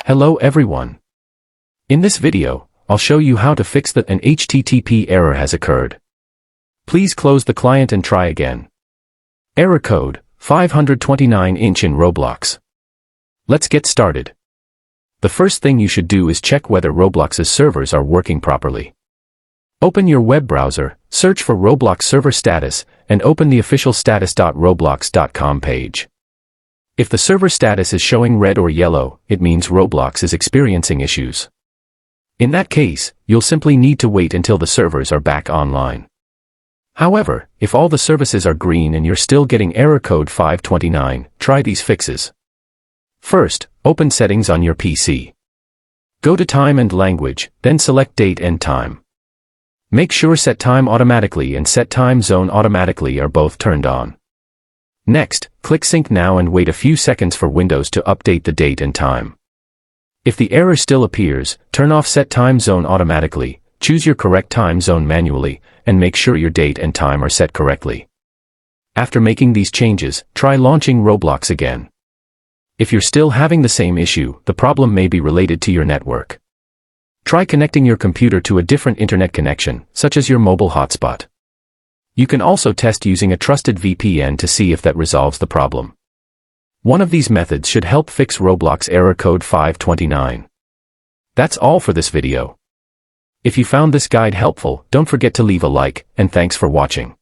Hello everyone. In this video, I'll show you how to fix that an HTTP error has occurred. Please close the client and try again. Error code, 529-inch in Roblox. Let's get started. The first thing you should do is check whether Roblox's servers are working properly. Open your web browser, search for Roblox server status, and open the official status.roblox.com page. If the server status is showing red or yellow, it means Roblox is experiencing issues. In that case, you'll simply need to wait until the servers are back online. However, if all the services are green and you're still getting error code 529, try these fixes. First, open Settings on your PC. Go to Time and Language, then select Date and Time. Make sure Set Time Automatically and Set Time Zone Automatically are both turned on. Next, click Sync Now and wait a few seconds for Windows to update the date and time. If the error still appears, turn off Set Time Zone Automatically, choose your correct time zone manually, and make sure your date and time are set correctly. After making these changes, try launching Roblox again. If you're still having the same issue, the problem may be related to your network. Try connecting your computer to a different internet connection, such as your mobile hotspot. You can also test using a trusted VPN to see if that resolves the problem. One of these methods should help fix Roblox error code 529. That's all for this video. If you found this guide helpful, don't forget to leave a like, and thanks for watching.